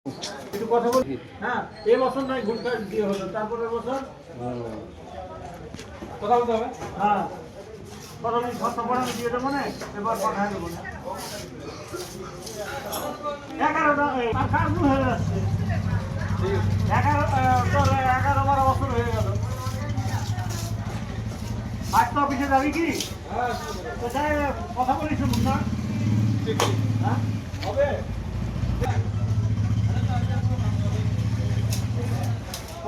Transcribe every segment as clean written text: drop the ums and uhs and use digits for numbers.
একটু কথা বলি। হ্যাঁ, এই বছর নয় গুটখা দিয়ে হলো, তারপরের বছর কথা বলতে হবে। হ্যাঁ, প্রথমে খরচা পড়ে আমি দিয়ে দেবো না, এবার পাঠায় দেবো না। 11টা আর কাজ হয়ে যাচ্ছে। 11-12 বছর হয়ে গেল। আজ তো অফিসে যাবি কি? কোথায় কথা বলি শুনুন না? হ্যাঁ হবে।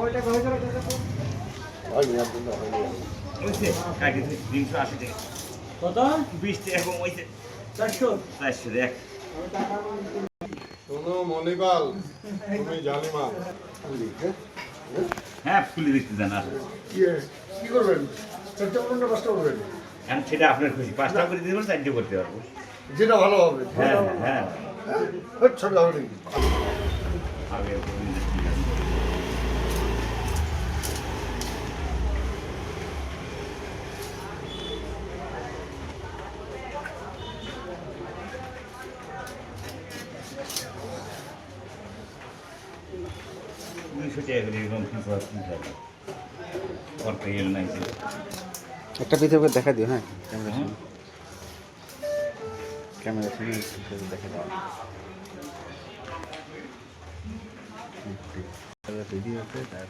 ওইটা হয়ে গেল কত? 20 টাকা কম হয়েছে। 400 দেখ। শোনো মনিপাল, তুমি জালিমা। হ্যাঁ ফুলি দিতে দেন আর কি করবেন? 4টা পনেরোটা 5টা করবেন, এখন সেটা আপনার খুশি। 5টা করে দিতে পারবেন, 4টে করতে পারবো। যেটা ভালো হবে। হ্যাঁ হ্যাঁ ছোট হবে নাকি? আগে ঠিক আছে। একটা ভিডিও করে দেখা দিও, হ্যাঁ ক্যামেরা সামনে, ক্যামেরা সামনে দেখা দাও। ভিডিও আছে তার